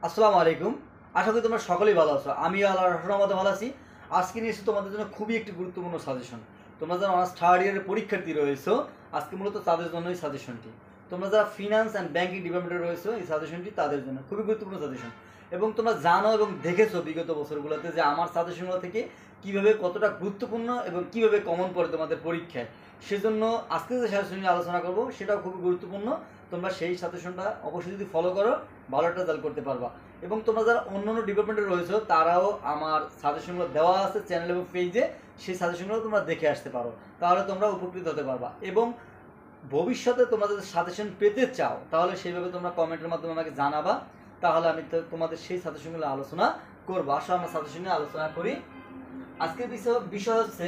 আসসালামু আলাইকুম। আশা করি তোমরা সকলেই ভালো আছো। আমি আল্লাহর রহমতে ভালো আছি। আজকে নিয়ে এসেছি তোমাদের জন্য খুবই একটি গুরুত্বপূর্ণ সাজেশন। তোমরা যারা অনার্স থার্ড ইয়ারের পরীক্ষার্থী রয়েছো, আজকে মূলত তাদের জন্য এই সাজেশনটি। তোমরা যারা ফিনান্স অ্যান্ড ব্যাংকিং ডিপার্টমেন্টে রয়েছো, এই সাজেশনটি তাদের জন্য খুবই গুরুত্বপূর্ণ সাজেশন। এবং তোমরা জানো এবং দেখেছো বিগত বছরগুলোতে যে আমার সাজেশনগুলো থেকে কীভাবে কতটা গুরুত্বপূর্ণ এবং কীভাবে কমন পড়ে তোমাদের পরীক্ষায়। সেজন্য আজকে যে সাজেশন নিয়ে আলোচনা করবো সেটাও খুবই গুরুত্বপূর্ণ। তোমরা সেই সাজেশনটা অবশ্যই যদি ফলো করো ভালো একটা রেজাল্ট করতে পারবা। এবং তোমরা যারা অন্য অন্য ডিপার্টমেন্টে রয়েছো তারাও আমার সাজেশনগুলো দেওয়া আছে চ্যানেল এবং পেজে, সেই সাজেশনগুলো তোমরা দেখে আসতে পারো, তাহলে তোমরা উপকৃত হতে পারবা। এবং ভবিষ্যতে তোমরা যদি সাজেশন পেতে চাও তাহলে সেইভাবে তোমরা কমেন্টের মাধ্যমে আমাকে জানাবা, তাহলে আমি তোমাদের সেই সাজেশনগুলো আলোচনা করবো। আসো আমরা সাজেশন নিয়ে আলোচনা করি। আজকের বিষয় হচ্ছে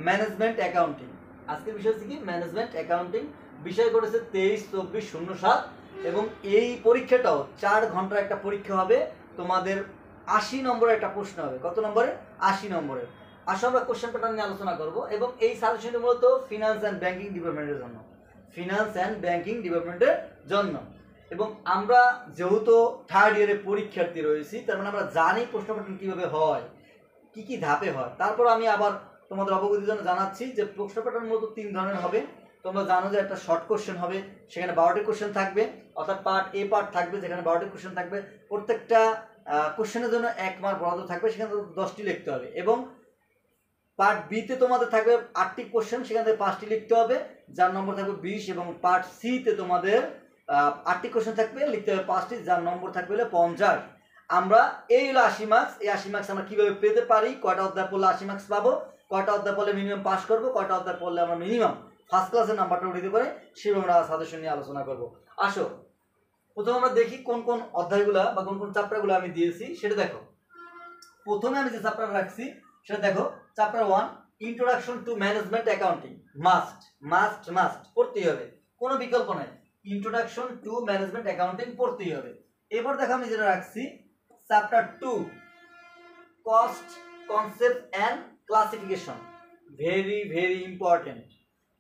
ম্যানেজমেন্ট অ্যাকাউন্টিং। আজকের বিষয় হচ্ছে কি ম্যানেজমেন্ট অ্যাকাউন্টিং। বিষয় করেছে 23/24/07 এবং এই পরীক্ষাটাও 4 ঘন্টার একটা পরীক্ষা হবে। তোমাদের 80 নম্বরের একটা প্রশ্ন হবে। কত নম্বরের? 80 নম্বরের। আসলে আমরা কোশ্চেন প্যাটার্ন নিয়ে আলোচনা করব। এবং এই সাজেশনটি মূলত ফিনান্স অ্যান্ড ব্যাংকিং ডিপার্টমেন্টের জন্য, ফিনান্স অ্যান্ড ব্যাংকিং ডিপার্টমেন্টের জন্য। এবং আমরা যেহেতু থার্ড ইয়ারের পরীক্ষার্থী রয়েছি, তার মানে আমরা জানি প্রশ্ন প্যাটার্ন কীভাবে হয়, কি কি ধাপে হয়। তারপর আমি আবার তোমাদের অবগতির জন্য জানাচ্ছি যে প্রশ্ন প্যাটার্ন মূলত 3 ধরনের হবে। তোমরা জানো যে একটা শর্ট কোশ্চেন হবে, সেখানে 12টি কোশ্চেন থাকবে, অর্থাৎ পার্ট এ পার্ট থাকবে যেখানে 12টি কোশ্চেন থাকবে। প্রত্যেকটা কোশ্চেনের জন্য 1 মার্ক বরাদ্দ থাকবে, সেখানে 10টি লিখতে হবে। এবং পার্ট বিতে তোমাদের থাকবে 8টি কোশ্চেন, সেখান থেকে 5টি লিখতে হবে, যার নম্বর থাকবে 20। এবং পার্ট সিতে তোমাদের 8টি কোশ্চেন থাকবে, লিখতে হবে 5টি, যার নম্বর থাকবে 50। আমরা এই হলো 80 মার্কস। এই 80 মার্কস আমরা কীভাবে পেতে পারি, কয়টা অধ্যায় পড়লে 80 মার্কস পাবো, কয়টা অধ্যায় পড়লে মিনিমাম পাস করবো, কয়টা অধ্যায় পড়লে আমরা মিনিমাম ফার্স্ট ক্লাসের নাম্বারটা উঠিতে পারে, সেভাবে আমরা সাজেশন নিয়ে আলোচনা করব। আসো প্রথমে আমরা দেখি কোন কোন অধ্যায়গুলো বা কোন কোন চ্যাপ্টারগুলো আমি দিয়েছি সেটা দেখো। প্রথমে আমি যে চ্যাপ্টার রাখছি সেটা দেখো, chapter 1 introduction to management accounting. Must must must পড়তেই হবে, কোনো বিকল্প নাই। ইন্ট্রোডাকশন টু ম্যানেজমেন্ট অ্যাকাউন্টিং পড়তেই হবে। এবার দেখো আমি যেটা রাখছি chapter 2 cost concept and classification. Very very important.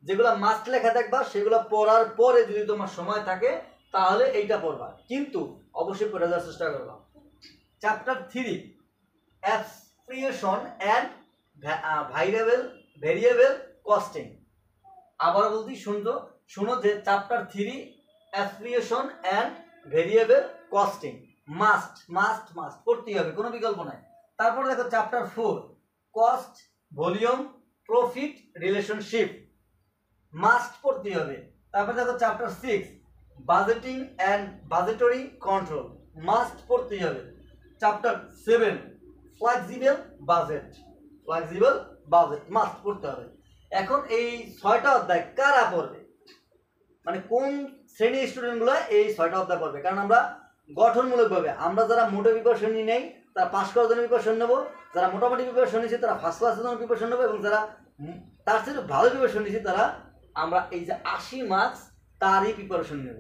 যেগুলো মাস্ট লেখা দেখবা সেগুলো পড়ার পরে যদি তোমার সময় থাকে তাহলে এইটা পড়বা, কিন্তু অবশ্যই পড়ে যাওয়ার চেষ্টা করবা। Chapter 3 appreciation and variable costing. আবারও বলছি, শুনো যে chapter 3 appreciation and variable costing must must must পড়তেই হবে, কোনো বিকল্প নাই। তারপর দেখো chapter 4 cost volume profit relationship, must পড়তেই হবে। তারপর দেখো chapter 6 budgeting and budgetary control, must পড়তেই হবে। Chapter 7 flexible budget, flexible budget must পড়তে হবে। এখন এই 6টা অধ্যায় কারা পড়বে, মানে কোন শ্রেণীর স্টুডেন্টগুলো এই 6টা অধ্যায় পড়বে? কারণ আমরা গঠনমূলকভাবে, আমরা যারা মোটে প্রিপারেশন নিই নেই তারা পাস করার জন্য প্রিপারেশন নেবো, যারা মোটামুটি প্রিপারেশন নিয়েছে তারা ফার্স্ট ক্লাসের জন্য প্রিপারেশন নেবো, এবং যারা তার সাথে ভালো প্রিপারেশন নিয়েছে তারা আমরা এই যে 80 মার্কস তারই প্রিপারেশন নেব।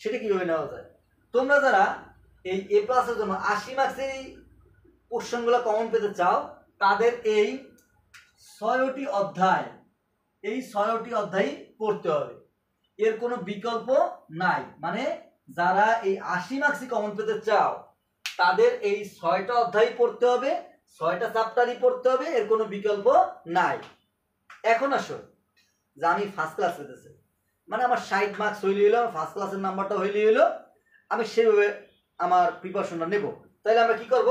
সেটা কীভাবে নেওয়া যায়? তোমরা যারা এই এ প্লাসের জন্য 80 মার্কসের এই কোশ্চেনগুলো কমন পেতে চাও, তাদের এই 6টি অধ্যায়, এই 6টি অধ্যায় পড়তে হবে, এর কোনো বিকল্প নাই। মানে যারা এই 80 মার্কসই কমন পেতে চাও তাদের এই 6টা অধ্যায় পড়তে হবে, 6টা চ্যাপ্টারই পড়তে হবে, এর কোনো বিকল্প নাই। এখন আসো যে আমি ফার্স্ট ক্লাস পেতেছি, মানে আমার 60 মার্কস হইলে হলো, ফার্স্ট ক্লাসের নাম্বারটা হইলে হলো, আমি সেভাবে আমার প্রিপারেশনটা নেব। তাইলে আমরা কি করব?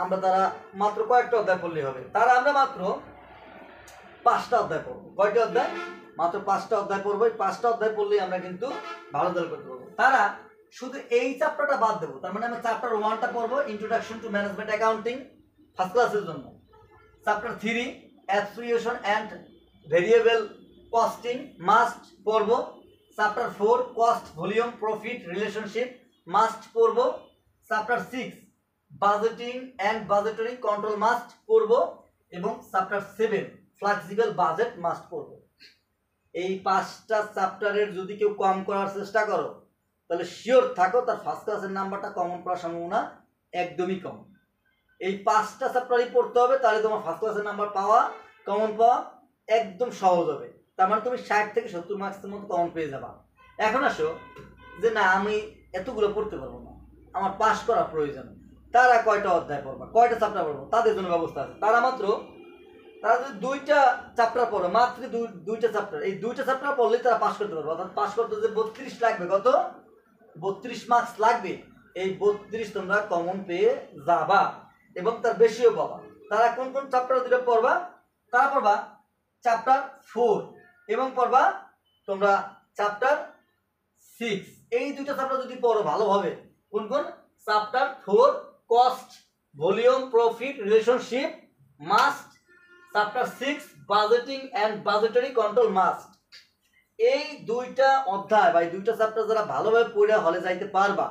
আমরা তারা মাত্র কয়েকটা অধ্যায় পড়লেই হবে। তারা আমরা মাত্র 5টা অধ্যায় পড়বো। কয়টা অধ্যায়? মাত্র 5টা অধ্যায় পড়বো। এই 5টা অধ্যায় পড়লেই আমরা কিন্তু ভালো রেজাল্ট করতে পারবো। তারা শুধু এই চ্যাপ্টারটা বাদ দেবো, তার মানে আমরা চ্যাপ্টার 1টা পড়বো, introduction to management accounting first ক্লাসের জন্য। Chapter 3 appreciation and variable costing must পড়বো। Chapter 4 cost volume profit relationship must পড়বো। Chapter 6 budgeting and budgetary control must পড়বো। এবং চ্যাপ্টার 7 ফ্লেক্সিবল বাজেট মাস্ট পড়বো। এই 5টা চ্যাপ্টারের যদি কেউ কম করার চেষ্টা করো তাহলে শিওর থাকো তার ফার্স্ট ক্লাসের নাম্বারটা কমন পড়ার সম্ভাবনা একদমই কম। এই 5টা চ্যাপ্টারই পড়তে হবে, তাহলে তোমার ফার্স্ট ক্লাসের নাম্বার পাওয়া, কমন পাওয়া একদম সহজ হবে। তার মানে তুমি 60 থেকে 70 মার্কসের মতো কমন পেয়ে যাবা। এখন আসো যে না আমি এতগুলো পড়তে পারবো না, আমার পাস করা প্রয়োজন, তারা কয়টা অধ্যায় পড়বা, কয়টা চ্যাপ্টার পড়বো, তাদের জন্য ব্যবস্থা আছে। তারা যদি 2টা চ্যাপ্টার পড়ে, মাত্র 2টা চ্যাপ্টার, এই 2টা চ্যাপ্টার পড়লেই তারা পাস করতে পারবে। অর্থাৎ পাস করতে যে 32 লাগবে, কত 32 মার্কস লাগবে, এই 32 তোমরা কমন পেয়ে যাবা এবং তার বেশিও পাবা। তারা কোন কোন চ্যাপ্টার দুটো পড়বা, তারা পড়বা চ্যাপ্টার 4 এবং পড়বা তোমরা চ্যাপ্টার 6। এই 2টা চ্যাপ্টার যদি পড়ো ভালোভাবে, কোন কোন, chapter 4 cost, volume, profit, relationship must, chapter 6 budgeting and budgetary control must. এই 2টা অধ্যায় বা এই 2টা চ্যাপ্টার যারা ভালোভাবে পড়ে হলে যাইতে পারবা,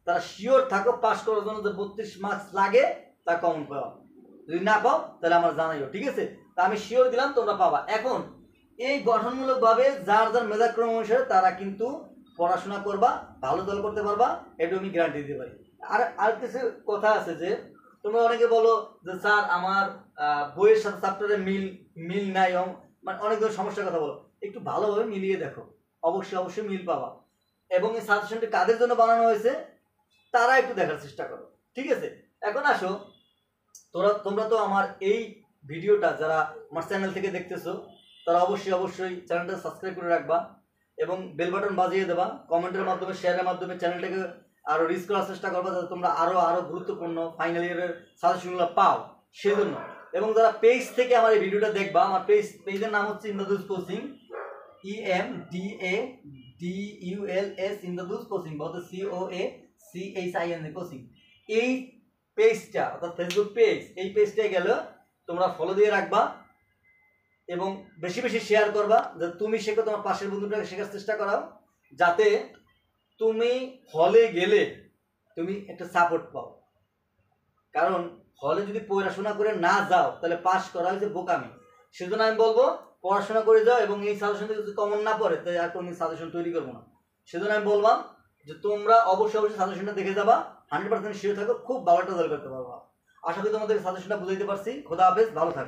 তারা শিওর থাকো পাস করার জন্য যে 32 মার্কস লাগে তা কমন পাবা। যদি না পাও তাহলে আমার জানাইও, ঠিক আছে? তা আমি শিওর দিলাম তোমরা পাবা। এখন এই গঠনমূলকভাবে যার যার মেধাক্রম অনুসারে তারা কিন্তু পড়াশোনা করবা, ভালো দল করতে পারবা, এটা আমি গ্যারান্টি দিতে পারি। আর কিছু কথা আছে যে তোমরা অনেকে বলো যে স্যার আমার বইয়ের সাথে চ্যাপ্টারের মিল নাই, মানে অনেক ধরনের সমস্যার কথা বলো, একটু ভালোভাবে মিলিয়ে দেখো, অবশ্যই মিল পাবা। এবং এই সাজেশনটি কাদের জন্য বানানো হয়েছে তারা একটু দেখার চেষ্টা করো, ঠিক আছে? এখন আসো, তোমরা তো আমার এই ভিডিওটা যারা আমার চ্যানেল থেকে দেখতেছো তারা অবশ্যই চ্যানেলটা সাবস্ক্রাইব করে রাখবা এবং বেল বাটন বাজিয়ে দেবা, কমেন্টের মাধ্যমে, শেয়ারের মাধ্যমে চ্যানেলটাকে আরো রিচ করার চেষ্টা করবা, যাতে তোমরা আরো গুরুত্বপূর্ণ ফাইনাল ইয়ারের সাজেশনগুলো পাও সেজন্য। এবং যারা পেজ থেকে আমার এই ভিডিওটা দেখবা, আমার পেজের নাম হচ্ছে ইন্দ্রদুস কোচিং, EMDADULS ইন্দ্রদুস কোচিং, বলতে COACHIN কোচিং। এই পেজটা অর্থাৎ ফেসবুক পেজ, এই পেজটায় গেলে তোমরা ফলো দিয়ে রাখবা এবং বেশি শেয়ার করবা, যাতে তুমি শেখো, তোমার পাশের বন্ধুটাকে শেখার চেষ্টা করাও, যাতে তুমি হলে গেলে তুমি একটা সাপোর্ট পাও। কারণ হলে যদি পড়াশোনা করে না যাও তাহলে পাস করা হয়েছে বোকামি। সেজন্য আমি বলবো পড়াশোনা করে যাও এবং এই সাজেশন থেকে যদি কমন না পড়ে তাই আর কোনো সাজেশন তৈরি করবো না। সেজন্য আমি বললাম যে তোমরা অবশ্যই সাজেশনটা দেখে যাবা, 100% শিওর থাকো, খুব ভালো একটা দল করতে পারবা। আশা করি তোমাদের সাজেশনটা বুঝাইতে পারছি। খোদা হাফেজ, ভালো থাকো।